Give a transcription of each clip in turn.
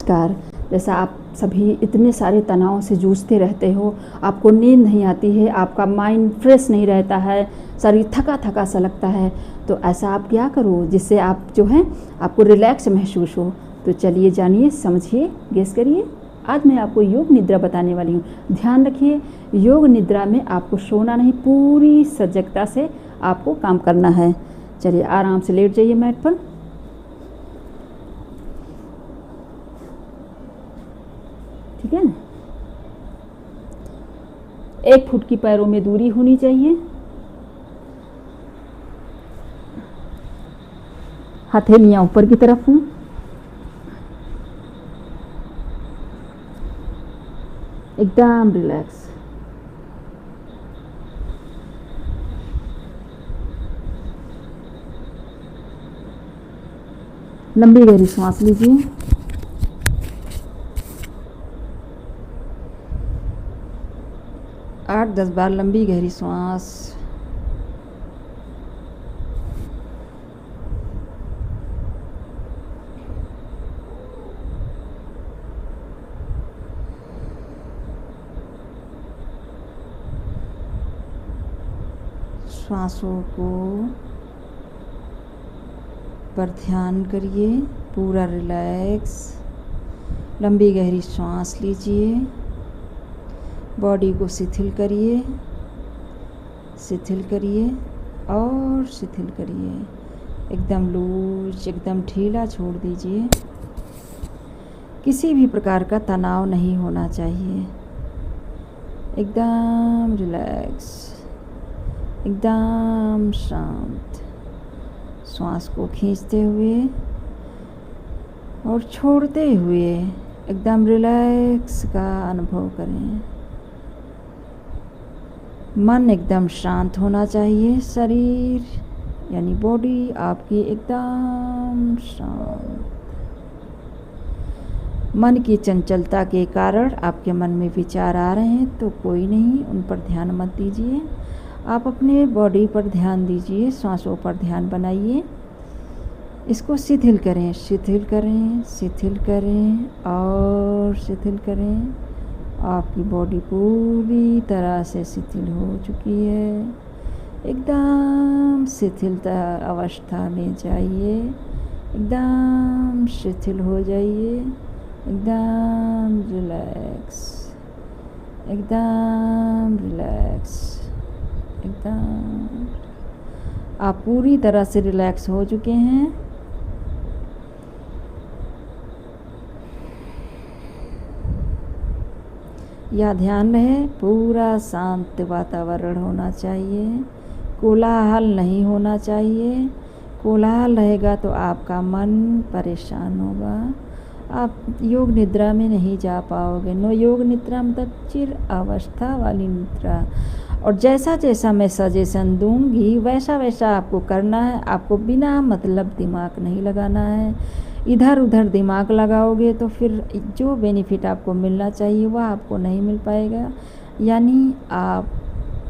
नमस्कार। जैसा आप सभी इतने सारे तनाव से जूझते रहते हो, आपको नींद नहीं आती है, आपका माइंड फ्रेश नहीं रहता है, शरीर थका थका सा लगता है, तो ऐसा आप क्या करो जिससे आप जो है आपको रिलैक्स महसूस हो। तो चलिए जानिए, समझिए, गेस करिए। आज मैं आपको योग निद्रा बताने वाली हूँ। ध्यान रखिए, योग निद्रा में आपको सोना नहीं, पूरी सजगता से आपको काम करना है। चलिए आराम से लेट जाइए मैट पर। ठीक है ना। 1 फुट की पैरों में दूरी होनी चाहिए। हथेलियां ऊपर की तरफ हों। एकदम रिलैक्स। लंबी गहरी सांस लीजिए। आठ 10 बार लंबी गहरी सांस। श्वासों को पर ध्यान करिए, पूरा रिलैक्स। लंबी गहरी सांस लीजिए, बॉडी को शिथिल करिए, शिथिल करिए और शिथिल करिए। एकदम लूज, एकदम ढीला छोड़ दीजिए। किसी भी प्रकार का तनाव नहीं होना चाहिए। एकदम रिलैक्स, एकदम शांत। श्वास को खींचते हुए और छोड़ते हुए एकदम रिलैक्स का अनुभव करें। मन एकदम शांत होना चाहिए। शरीर यानी बॉडी आपकी एकदम शांत। मन की चंचलता के कारण आपके मन में विचार आ रहे हैं तो कोई नहीं, उन पर ध्यान मत दीजिए। आप अपने बॉडी पर ध्यान दीजिए, सांसों पर ध्यान बनाइए। इसको शिथिल करें, शिथिल करें, शिथिल करें और शिथिल करें। आपकी बॉडी पूरी तरह से शिथिल हो चुकी है। एकदम शिथिलता अवस्था में जाइए, एकदम शिथिल हो जाइए, एकदम रिलैक्स, एकदम रिलैक्स, एकदम। आप पूरी तरह से रिलैक्स हो चुके हैं। या ध्यान रहे, पूरा शांत वातावरण होना चाहिए, कोलाहल नहीं होना चाहिए। कोलाहल रहेगा तो आपका मन परेशान होगा, आप योग निद्रा में नहीं जा पाओगे। नो योग निद्रा मतलब चिर अवस्था वाली निद्रा। और जैसा जैसा मैं सजेशन दूंगी वैसा वैसा आपको करना है। आपको बिना मतलब दिमाग नहीं लगाना है। इधर उधर दिमाग लगाओगे तो फिर जो बेनिफिट आपको मिलना चाहिए वह आपको नहीं मिल पाएगा। यानी आप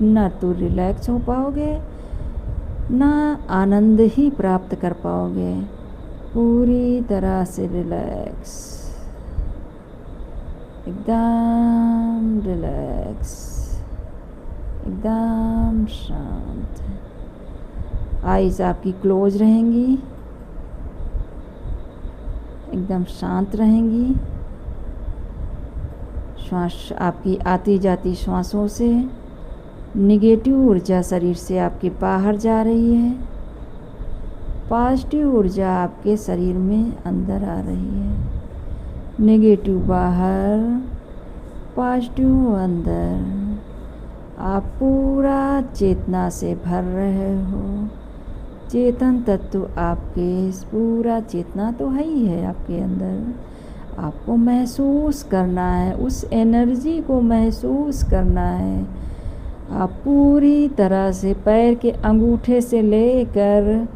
ना तो रिलैक्स हो पाओगे, ना आनंद ही प्राप्त कर पाओगे। पूरी तरह से रिलैक्स, एकदम रिलैक्स, एकदम शांत। आईज आपकी क्लोज रहेंगी, एकदम शांत रहेंगी। श्वास आपकी आती जाती श्वासों से निगेटिव ऊर्जा शरीर से आपके बाहर जा रही है, पॉजिटिव ऊर्जा आपके शरीर में अंदर आ रही है। नेगेटिव बाहर, पॉजिटिव अंदर। आप पूरा चेतना से भर रहे हो। चेतन तत्व आपके पूरा चेतना तो है ही है आपके अंदर। आपको महसूस करना है, उस एनर्जी को महसूस करना है। आप पूरी तरह से पैर के अंगूठे से लेकर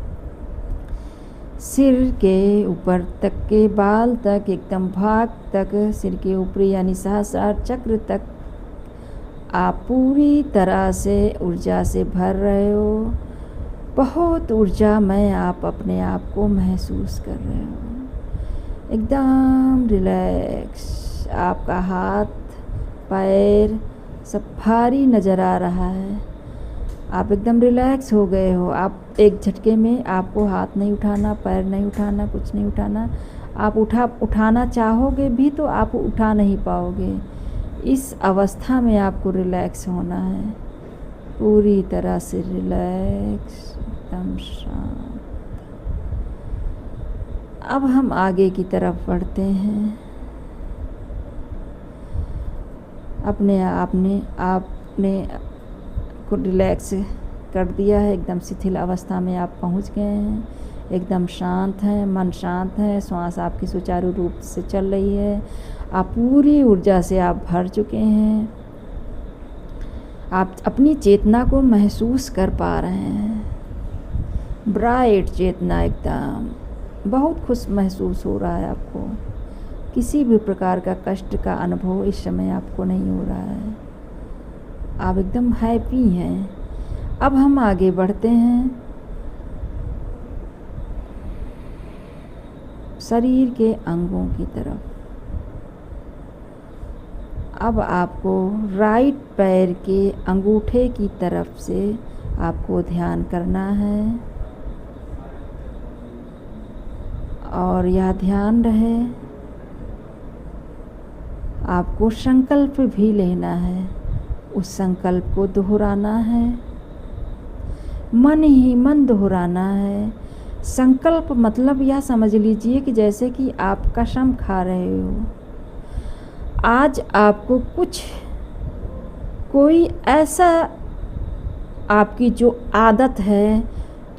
सिर के ऊपर तक के बाल तक, एकदम भाग तक, सिर के ऊपरी यानी सहस्रार चक्र तक आप पूरी तरह से ऊर्जा से भर रहे हो। बहुत ऊर्जा में आप अपने आप को महसूस कर रहे हो। एकदम रिलैक्स। आपका हाथ पैर सब भारी नज़र आ रहा है। आप एकदम रिलैक्स हो गए हो। आप एक झटके में आपको हाथ नहीं उठाना, पैर नहीं उठाना, कुछ नहीं उठाना। आप उठाना चाहोगे भी तो आप उठा नहीं पाओगे। इस अवस्था में आपको रिलैक्स होना है, पूरी तरह से रिलैक्स, एकदम शांत। अब हम आगे की तरफ बढ़ते हैं। आपने को रिलैक्स कर दिया है, एकदम शिथिल अवस्था में आप पहुंच गए हैं, एकदम शांत हैं, मन शांत है, श्वास आपकी सुचारू रूप से चल रही है, आप पूरी ऊर्जा से आप भर चुके हैं। आप अपनी चेतना को महसूस कर पा रहे हैं, ब्राइट चेतना, एकदम बहुत खुश महसूस हो रहा है आपको। किसी भी प्रकार का कष्ट का अनुभव इस समय आपको नहीं हो रहा है, आप एकदम हैप्पी हैं। अब हम आगे बढ़ते हैं शरीर के अंगों की तरफ। अब आपको राइट पैर के अंगूठे की तरफ से आपको ध्यान करना है और यह ध्यान रहे, आपको संकल्प भी लेना है, उस संकल्प को दोहराना है, मन ही मन दोहराना है। संकल्प मतलब यह समझ लीजिए कि जैसे कि आप कसम खा रहे हो, आज आपको कोई ऐसा आपकी जो आदत है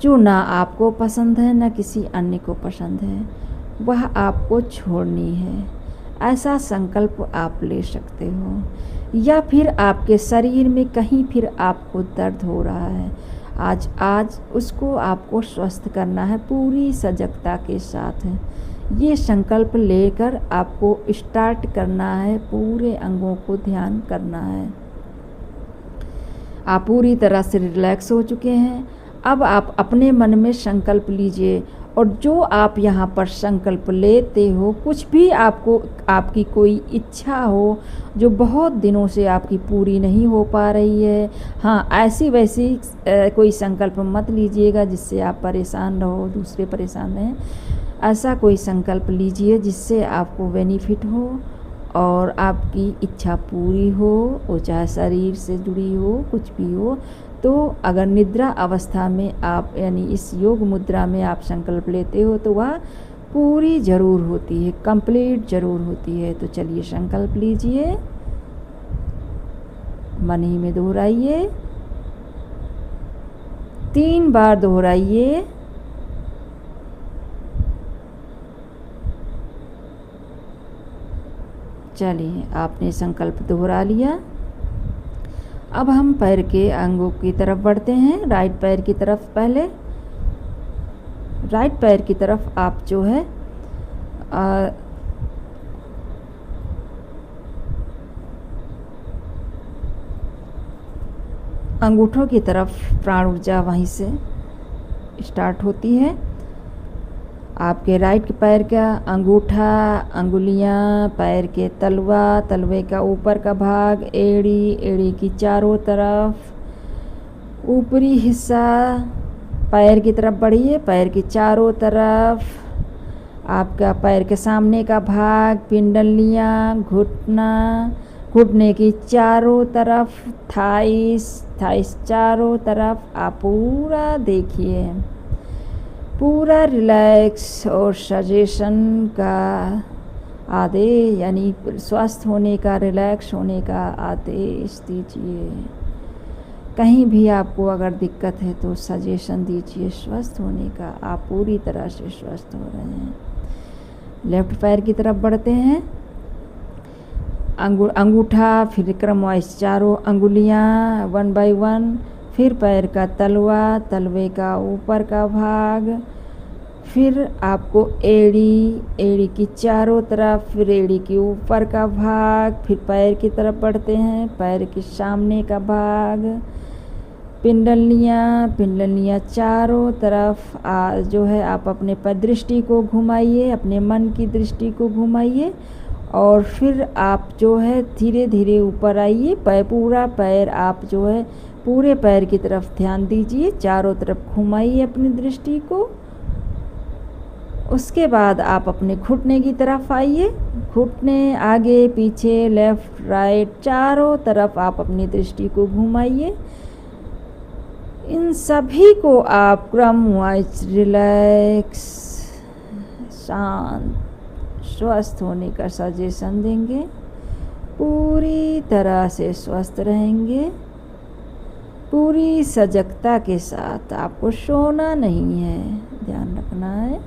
जो ना आपको पसंद है ना किसी अन्य को पसंद है, वह आपको छोड़नी है। ऐसा संकल्प आप ले सकते हो। या फिर आपके शरीर में कहीं फिर आपको दर्द हो रहा है, आज उसको आपको स्वस्थ करना है पूरी सजगता के साथ। ये संकल्प लेकर आपको स्टार्ट करना है, पूरे अंगों को ध्यान करना है। आप पूरी तरह से रिलैक्स हो चुके हैं। अब आप अपने मन में संकल्प लीजिए और जो आप यहाँ पर संकल्प लेते हो, कुछ भी आपकी कोई इच्छा हो जो बहुत दिनों से आपकी पूरी नहीं हो पा रही है, हाँ ऐसी वैसी कोई संकल्प मत लीजिएगा जिससे आप परेशान रहो, दूसरे परेशान रहें। ऐसा कोई संकल्प लीजिए जिससे आपको बेनिफिट हो और आपकी इच्छा पूरी हो, वो चाहे शरीर से जुड़ी हो, कुछ भी हो। तो अगर निद्रा अवस्था में आप यानी इस योग मुद्रा में आप संकल्प लेते हो तो वह पूरी ज़रूर होती है, कंप्लीट ज़रूर होती है। तो चलिए संकल्प लीजिए, मन ही में दोहराइए, 3 बार दोहराइए। चलिए आपने संकल्प दोहरा लिया। अब हम पैर के अंगों की तरफ बढ़ते हैं। राइट पैर की तरफ, पहले राइट पैर की तरफ आप जो है अंगूठों की तरफ प्राण ऊर्जा वहीं से स्टार्ट होती है। आपके राइट पैर का अंगूठा, अंगुलियां, पैर के तलवा, तलवे का ऊपर का भाग, एड़ी की चारों तरफ, ऊपरी हिस्सा पैर की तरफ बढ़िए, पैर की चारों तरफ, आपका पैर के सामने का भाग, पिंडलियां, घुटने की चारों तरफ, थाइस चारों तरफ आप पूरा देखिए, पूरा रिलैक्स और सजेशन का आदेश यानी स्वस्थ होने का, रिलैक्स होने का आदेश दीजिए। कहीं भी आपको अगर दिक्कत है तो सजेशन दीजिए स्वस्थ होने का। आप पूरी तरह से स्वस्थ हो रहे हैं। लेफ्ट पैर की तरफ बढ़ते हैं। अंगूठा, फिर क्रमवाइज चारों अंगुलियां 1 बाय 1, फिर पैर का तलवा, तलवे का ऊपर का भाग, फिर आपको एड़ी की चारों तरफ, फिर एड़ी के ऊपर का भाग, फिर पैर की तरफ बढ़ते हैं, पैर के सामने का भाग, पिंडलियाँ चारों तरफ जो है आप अपने दृष्टि को घुमाइए, अपने मन की दृष्टि को घुमाइए और फिर आप जो है धीरे धीरे ऊपर आइए। पूरा पैर आप जो है पूरे पैर की तरफ ध्यान दीजिए, चारों तरफ घुमाइए अपनी दृष्टि को। उसके बाद आप अपने घुटने की तरफ आइए, घुटने आगे पीछे लेफ़्ट राइट चारों तरफ आप अपनी दृष्टि को घुमाइए। इन सभी को आप क्रम वाइज रिलैक्स, शांत, स्वस्थ होने का सजेशन देंगे। पूरी तरह से स्वस्थ रहेंगे, पूरी सजगता के साथ। आपको सोना नहीं है, ध्यान रखना है।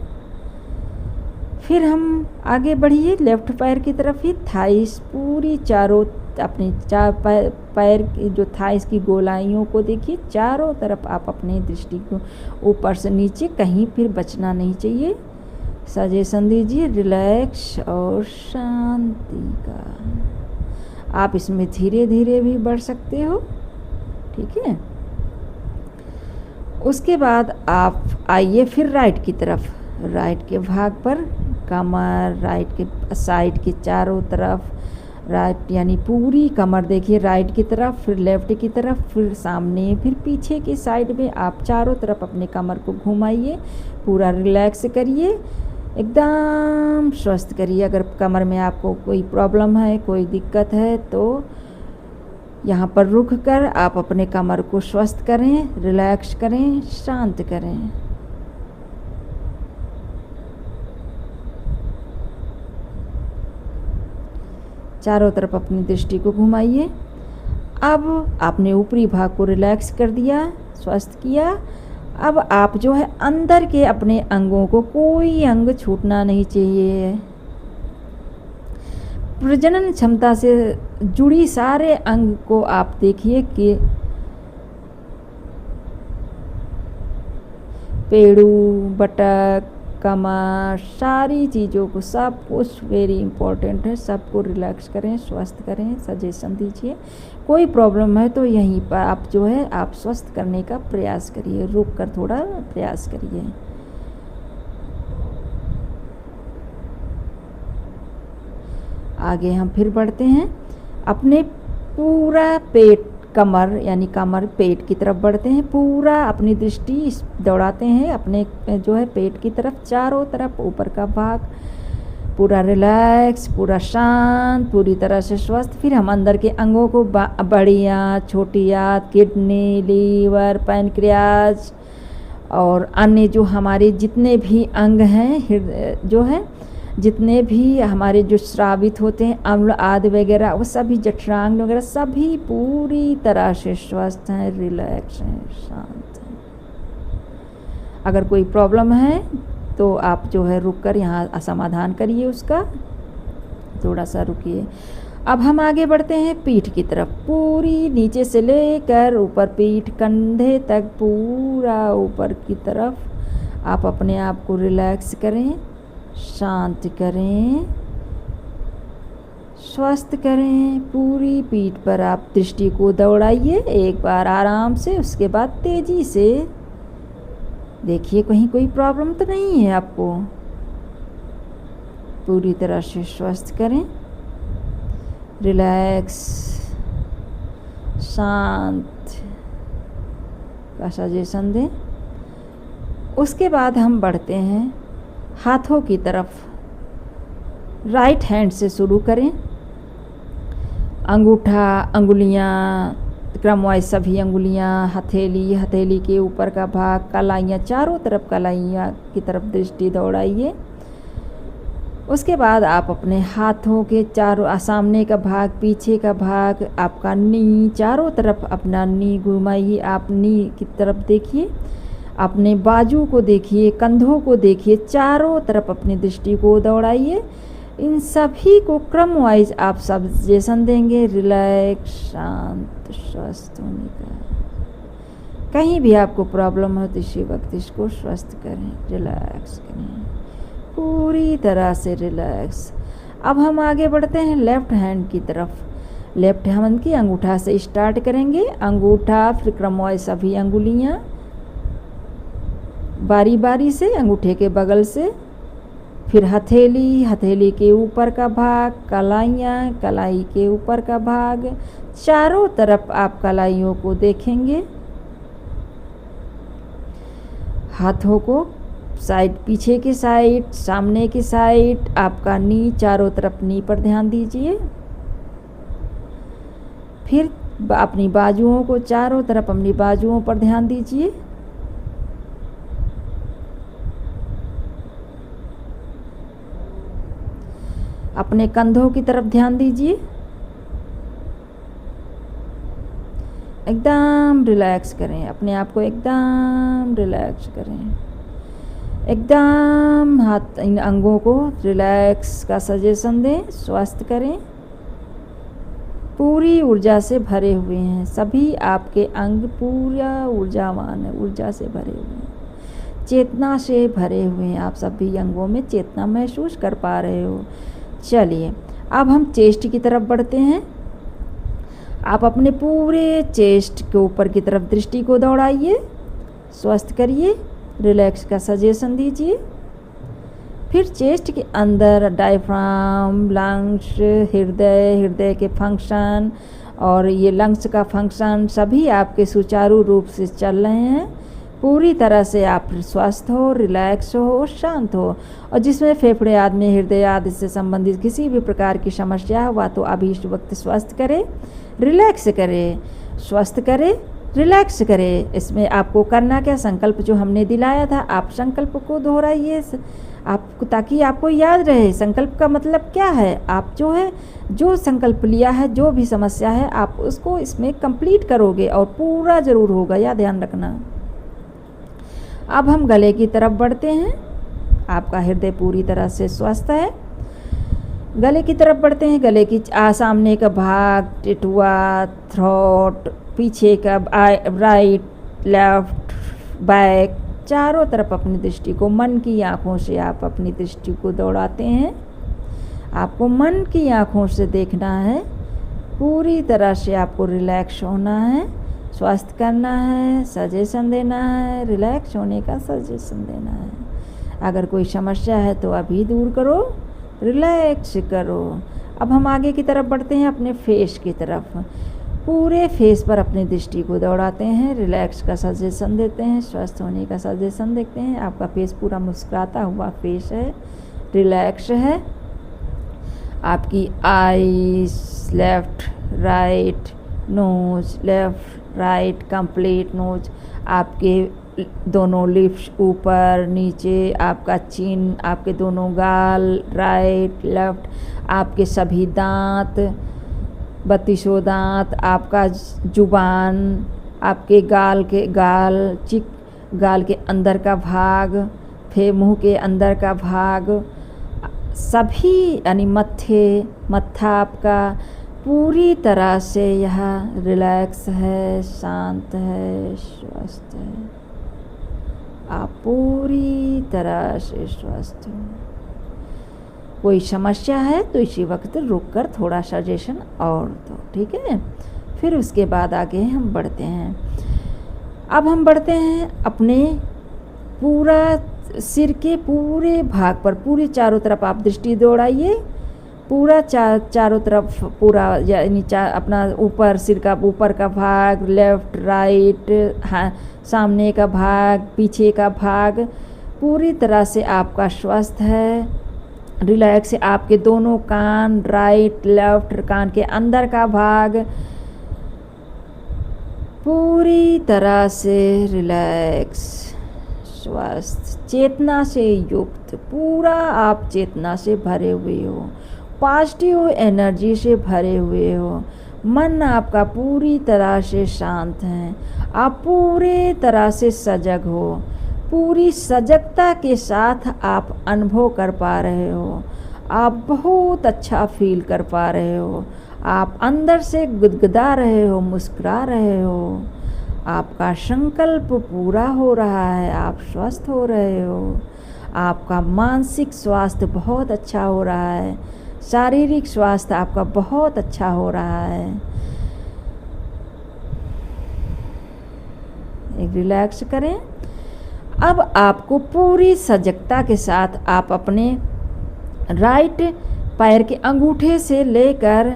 फिर हम आगे बढ़िए लेफ़्ट पैर की तरफ ही, थाइस पूरी चारों अपने चार पैर की जो थाइस की गोलाइयों को देखिए, चारों तरफ आप अपनी दृष्टि को ऊपर से नीचे कहीं फिर बचना नहीं चाहिए। सजेशन दीजिए रिलैक्स और शांति का। आप इसमें धीरे धीरे भी बढ़ सकते हो, ठीक है। उसके बाद आप आइए फिर राइट की तरफ, राइट के भाग पर कमर, राइट के साइड के चारों तरफ, राइट यानी पूरी कमर देखिए राइट की तरफ, फिर लेफ़्ट की तरफ, फिर सामने, फिर पीछे की साइड में आप चारों तरफ अपने कमर को घुमाइए। पूरा रिलैक्स करिए, एकदम स्वस्थ करिए। अगर कमर में आपको कोई प्रॉब्लम है, कोई दिक्कत है, तो यहाँ पर रुक कर आप अपने कमर को स्वस्थ करें, रिलैक्स करें, शांत करें। चारों तरफ अपनी दृष्टि को घुमाइए। अब आपने ऊपरी भाग को रिलैक्स कर दिया, स्वस्थ किया। अब आप जो है अंदर के अपने अंगों को, कोई अंग छूटना नहीं चाहिए। प्रजनन क्षमता से जुड़ी सारे अंग को आप देखिए कि पेड़ू, बटक, कमर, सारी चीज़ों को, सब कुछ वेरी इम्पोर्टेंट है। सबको रिलैक्स करें, स्वस्थ करें, सजेशन दीजिए। कोई प्रॉब्लम है तो यहीं पर आप जो है आप स्वस्थ करने का प्रयास करिए, रुक कर थोड़ा प्रयास करिए। आगे हम फिर बढ़ते हैं, अपने पूरा पेट, कमर यानी कमर पेट की तरफ बढ़ते हैं। पूरा अपनी दृष्टि दौड़ाते हैं अपने जो है पेट की तरफ, चारों तरफ ऊपर का भाग पूरा रिलैक्स, पूरा शांत, पूरी तरह से स्वस्थ। फिर हम अंदर के अंगों को, बड़ी आंत, छोटी आंत, किडनी, लीवर, पैनक्रियाज और अन्य जो हमारे जितने भी अंग हैं, जो है जितने भी हमारे जो स्रावित होते हैं, अम्ल आदि वगैरह, वो सभी जठरांग वगैरह सभी पूरी तरह से स्वस्थ हैं, रिलैक्स हैं, शांत हैं। अगर कोई प्रॉब्लम है तो आप जो है रुक कर यहाँ समाधान करिए उसका, थोड़ा सा रुकिए। अब हम आगे बढ़ते हैं पीठ की तरफ। पूरी नीचे से लेकर ऊपर पीठ, कंधे तक पूरा ऊपर की तरफ आप अपने आप को रिलैक्स करें, शांत करें, स्वस्थ करें। पूरी पीठ पर आप दृष्टि को दौड़ाइए एक बार आराम से, उसके बाद तेजी से देखिए कहीं कोई प्रॉब्लम तो नहीं है आपको। पूरी तरह से स्वस्थ करें, रिलैक्स, शांत का सजेशन दें। उसके बाद हम बढ़ते हैं हाथों की तरफ। राइट हैंड से शुरू करें, अंगूठा, अंगुलियां क्रमवाइज सभी अंगुलियां, हथेली, हथेली के ऊपर का भाग, कलाइयाँ, चारों तरफ कलाइयाँ की तरफ दृष्टि दौड़ाइए। उसके बाद आप अपने हाथों के चारों, सामने का भाग, पीछे का भाग, आपका नी, चारों तरफ अपना नी घुमाइए। आप नी की तरफ देखिए, अपने बाजू को देखिए, कंधों को देखिए, चारों तरफ अपनी दृष्टि को दौड़ाइए। इन सभी को क्रम वाइज आप सजेशन देंगे, रिलैक्स, शांत, स्वस्थ होने का। कहीं भी आपको प्रॉब्लम हो तो इसी वक्त इसको स्वस्थ करें, रिलैक्स करें, पूरी तरह से रिलैक्स। अब हम आगे बढ़ते हैं लेफ़्ट हैंड की तरफ। लेफ्ट हैंड की अंगूठा से स्टार्ट करेंगे, अंगूठा फिर क्रमवाइज सभी अंगुलियां बारी बारी से, अंगूठे के बगल से, फिर हथेली, हथेली के ऊपर का भाग, कलाइयाँ, कलाई के ऊपर का भाग, चारों तरफ आप कलाइयों को देखेंगे। हाथों को साइड, पीछे की साइड, सामने की साइड, आपका नी, चारों तरफ नी पर ध्यान दीजिए। फिर अपनी बाजुओं को, चारों तरफ अपनी बाजुओं पर ध्यान दीजिए। अपने कंधों की तरफ ध्यान दीजिए। एकदम रिलैक्स करें अपने आप को, एकदम रिलैक्स करें, एकदम हाथ, इन अंगों को रिलैक्स का सजेशन दें। स्वस्थ करें, पूरी ऊर्जा से भरे हुए हैं सभी आपके अंग, पूरा ऊर्जावान है, ऊर्जा से भरे हुए हैं, चेतना से भरे हुए हैं। आप सभी अंगों में चेतना महसूस कर पा रहे हो। चलिए अब हम चेस्ट की तरफ बढ़ते हैं। आप अपने पूरे चेस्ट के ऊपर की तरफ दृष्टि को दौड़ाइए, स्वस्थ करिए, रिलैक्स का सजेशन दीजिए। फिर चेस्ट के अंदर डायफ्राम, लंग्स, हृदय, हृदय के फंक्शन और ये लंग्स का फंक्शन सभी आपके सुचारू रूप से चल रहे हैं। पूरी तरह से आप स्वस्थ हो, रिलैक्स हो, शांत हो। और जिसमें फेफड़े आदि में, हृदय आदि से संबंधित किसी भी प्रकार की समस्या हुआ तो अभी इस वक्त स्वस्थ करें, रिलैक्स करें, स्वस्थ करें, रिलैक्स करें। इसमें आपको करना क्या, संकल्प जो हमने दिलाया था आप संकल्प को दोहराइए आपको, ताकि आपको याद रहे संकल्प का मतलब क्या है। आप जो है, जो संकल्प लिया है, जो भी समस्या है, आप उसको इसमें कंप्लीट करोगे और पूरा ज़रूर होगा, यह ध्यान रखना। अब हम गले की तरफ बढ़ते हैं। आपका हृदय पूरी तरह से स्वस्थ है। गले की तरफ बढ़ते हैं। गले की सामने का भाग, टिटुआ, थ्रोट, पीछे का राइट, लेफ्ट, बैक, चारों तरफ अपनी दृष्टि को, मन की आँखों से आप अपनी दृष्टि को दौड़ाते हैं। आपको मन की आँखों से देखना है, पूरी तरह से आपको रिलैक्स होना है, स्वस्थ करना है, सजेशन देना है, रिलैक्स होने का सजेशन देना है। अगर कोई समस्या है तो अभी दूर करो, रिलैक्स करो। अब हम आगे की तरफ बढ़ते हैं, अपने फेस की तरफ। पूरे फेस पर अपनी दृष्टि को दौड़ाते हैं, रिलैक्स का सजेशन देते हैं, स्वस्थ होने का सजेशन देते हैं। आपका फेस पूरा मुस्कुराता हुआ फेस है, रिलैक्स है। आपकी eyes, left right, nose left right, complete nose, आपके दोनों लिप्स ऊपर नीचे, आपका चिन, आपके दोनों गाल, राइट लेफ्ट, आपके सभी दांत, 32 दांत, आपका जुबान, आपके गाल के गाल के अंदर का भाग, फिर मुंह के अंदर का भाग, सभी यानी मत्था आपका पूरी तरह से यह रिलैक्स है, शांत है, स्वस्थ है। आप पूरी तरह से स्वस्थ हो। कोई समस्या है तो इसी वक्त रुक कर थोड़ा सजेशन और दो, ठीक है। फिर उसके बाद आगे हम बढ़ते हैं। अब हम बढ़ते हैं अपने पूरा सिर के पूरे भाग पर, पूरे चारों तरफ आप दृष्टि दौड़ाइए। पूरा चारों तरफ, पूरा यानी अपना ऊपर, सिर का ऊपर का भाग, लेफ्ट राइट, हाँ, सामने का भाग, पीछे का भाग, पूरी तरह से आपका स्वस्थ है, रिलैक्स है। आपके दोनों कान, राइट लेफ्ट, कान के अंदर का भाग पूरी तरह से रिलैक्स, स्वस्थ, चेतना से युक्त, पूरा आप चेतना से भरे हुए हो, पॉजिटिव एनर्जी से भरे हुए हो। मन आपका पूरी तरह से शांत है, आप पूरे तरह से सजग हो, पूरी सजगता के साथ आप अनुभव कर पा रहे हो, आप बहुत अच्छा फील कर पा रहे हो, आप अंदर से गुदगुदा रहे हो, मुस्कुरा रहे हो। आपका संकल्प पूरा हो रहा है, आप स्वस्थ हो रहे हो, आपका मानसिक स्वास्थ्य बहुत अच्छा हो रहा है, शारीरिक स्वास्थ्य आपका बहुत अच्छा हो रहा है। एक रिलैक्स करें। अब आपको पूरी सजगता के साथ आप अपने राइट पैर के अंगूठे से लेकर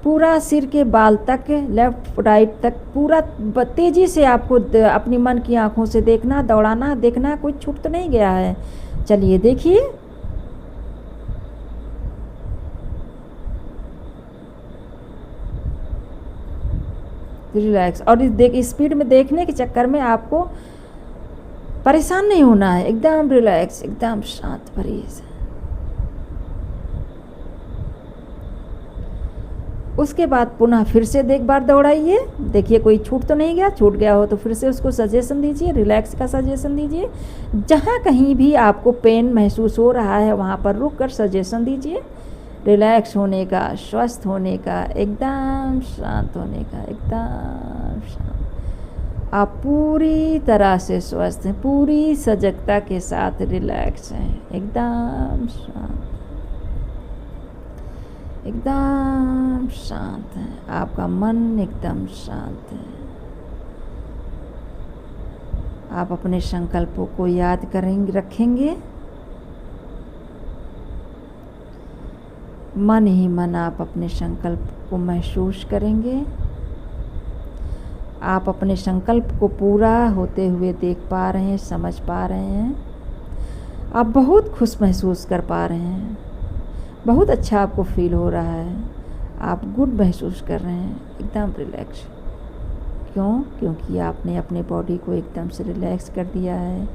पूरा सिर के बाल तक, लेफ्ट राइट तक पूरा तेज़ी से आपको अपनी मन की आंखों से देखना, दौड़ाना, देखना कोई छूट तो नहीं गया है। चलिए देखिए। रिलैक्स। और स्पीड में देखने के चक्कर में आपको परेशान नहीं होना है। एकदम रिलैक्स, एकदम शांत भरी से। उसके बाद पुनः फिर से एक बार दौड़ाइए। देखिए कोई छूट तो नहीं गया, छूट गया हो तो फिर से उसको सजेशन दीजिए, रिलैक्स का सजेशन दीजिए। जहाँ कहीं भी आपको पेन महसूस हो रहा है वहाँ पर रुक कर सजेशन दीजिए, रिलैक्स होने का, स्वस्थ होने का, एकदम शांत होने का, एकदम शांत। आप पूरी तरह से स्वस्थ हैं, पूरी सजगता के साथ रिलैक्स हैं, एकदम शांत, एकदम शांत है। आपका मन एकदम शांत है। आप अपने संकल्पों को याद करेंगे, रखेंगे। मन ही मन आप अपने संकल्प को महसूस करेंगे। आप अपने संकल्प को पूरा होते हुए देख पा रहे हैं, समझ पा रहे हैं। आप बहुत खुश महसूस कर पा रहे हैं, बहुत अच्छा आपको फील हो रहा है, आप गुड महसूस कर रहे हैं, एकदम रिलैक्स। क्यों? क्योंकि आपने अपने बॉडी को एकदम से रिलैक्स कर दिया है,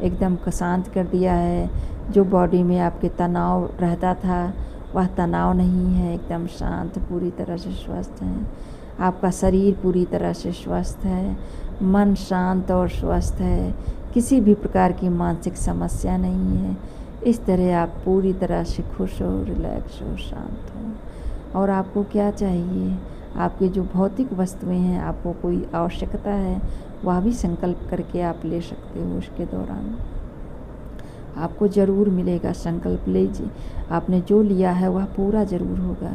एकदम शांत कर दिया है। जो बॉडी में आपके तनाव रहता था वह तनाव नहीं है, एकदम शांत, पूरी तरह से स्वस्थ है। आपका शरीर पूरी तरह से स्वस्थ है, मन शांत और स्वस्थ है, किसी भी प्रकार की मानसिक समस्या नहीं है। इस तरह आप पूरी तरह से खुश हो, रिलैक्स हो, शांत हो। और आपको क्या चाहिए? आपकी जो भौतिक वस्तुएं हैं, आपको कोई आवश्यकता है वह भी संकल्प करके आप ले सकते हो। उसके दौरान आपको ज़रूर मिलेगा। संकल्प लीजिए, आपने जो लिया है वह पूरा ज़रूर होगा।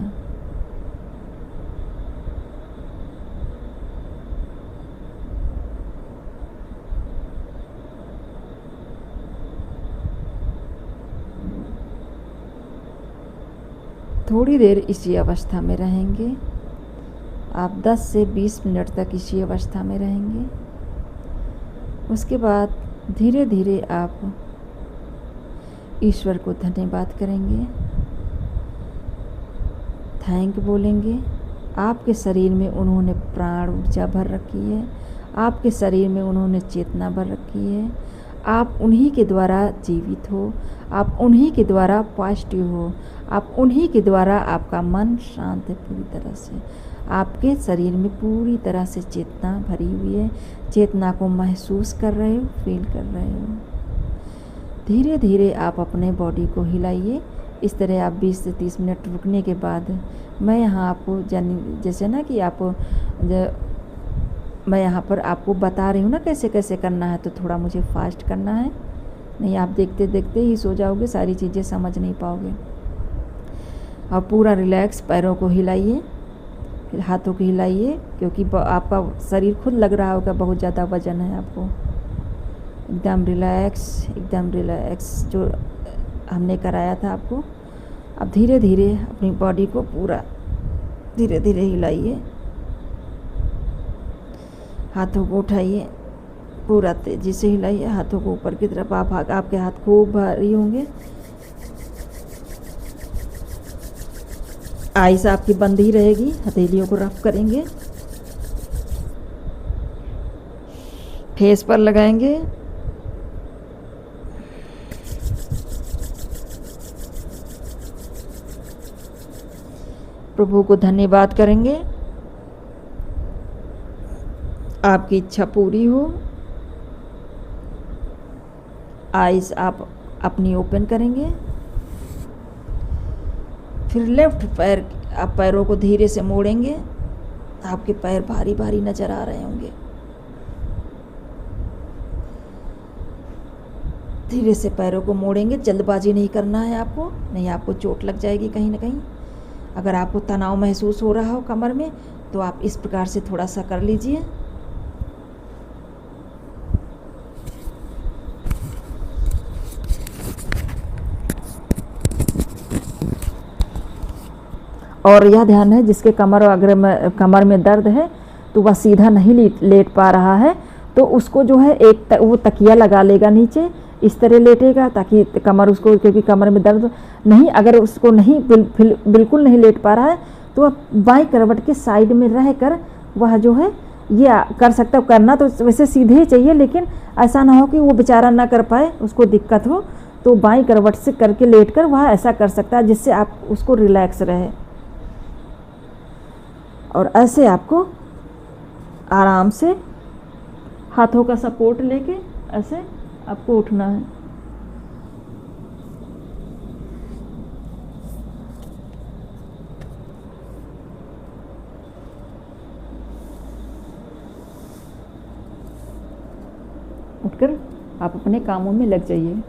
थोड़ी देर इसी अवस्था में रहेंगे। आप 10 से 20 मिनट तक इसी अवस्था में रहेंगे। उसके बाद धीरे धीरे आप ईश्वर को धन्यवाद करेंगे, थैंक बोलेंगे। आपके शरीर में उन्होंने प्राण ऊर्जा भर रखी है, आपके शरीर में उन्होंने चेतना भर रखी है। आप उन्हीं के द्वारा जीवित हो, आप उन्हीं के द्वारा पॉजिटिव हो, आप उन्हीं के द्वारा आपका मन शांत है पूरी तरह से। आपके शरीर में पूरी तरह से चेतना भरी हुई है, चेतना को महसूस कर रहे हो, फील कर रहे हो। धीरे धीरे आप अपने बॉडी को हिलाइए। इस तरह आप 20 से 30 मिनट रुकने के बाद मैं यहाँ आपको जैसे ना कि आप मैं यहाँ पर आपको बता रही हूँ ना कैसे कैसे करना है, तो थोड़ा मुझे फास्ट करना है, नहीं आप देखते देखते ही सो जाओगे, सारी चीज़ें समझ नहीं पाओगे। आप पूरा रिलैक्स, पैरों को हिलाइए, फिर हाथों को हिलाइए, क्योंकि आपका शरीर खुद लग रहा होगा बहुत ज़्यादा वजन है आपको। एकदम रिलैक्स, एकदम रिलैक्स जो हमने कराया था आपको। अब धीरे धीरे अपनी बॉडी को पूरा धीरे धीरे हिलाइए, हाथों को उठाइए, पूरा तेज़ी से हिलाइए हाथों को ऊपर की तरफ। आपके हाथ खूब भारी होंगे। आइस आपकी बंद ही रहेगी, हथेलियों को रफ करेंगे, फेस पर लगाएंगे। प्रभु को धन्यवाद करेंगे, आपकी इच्छा पूरी हो। आइज आप अपनी ओपन करेंगे। फिर लेफ्ट पैर, आप पैरों को धीरे से मोड़ेंगे। आपके पैर भारी भारी नज़र आ रहे होंगे। धीरे से पैरों को मोड़ेंगे, जल्दबाजी नहीं करना है आपको, नहीं आपको चोट लग जाएगी कहीं ना कहीं। अगर आपको तनाव महसूस हो रहा हो कमर में तो आप इस प्रकार से थोड़ा सा कर लीजिए। और यह ध्यान है जिसके कमर में दर्द है तो वह सीधा नहीं लेट पा रहा है तो उसको जो है वो तकिया लगा लेगा नीचे, इस तरह लेटेगा ताकि कमर उसको, क्योंकि कमर में दर्द नहीं, अगर उसको नहीं बिल्कुल नहीं लेट पा रहा है तो वह बाईं करवट के साइड में रहकर वह जो है ये कर सकता है। करना तो वैसे सीधे ही चाहिए, लेकिन ऐसा ना हो कि वो बेचारा ना कर पाए, उसको दिक्कत हो, तो बाईं करवट से करके लेट कर वह ऐसा कर सकता है जिससे आप उसको रिलैक्स रहे। और ऐसे आपको आराम से हाथों का सपोर्ट लेके ऐसे आपको उठना है। उठकर आप अपने कामों में लग जाइए।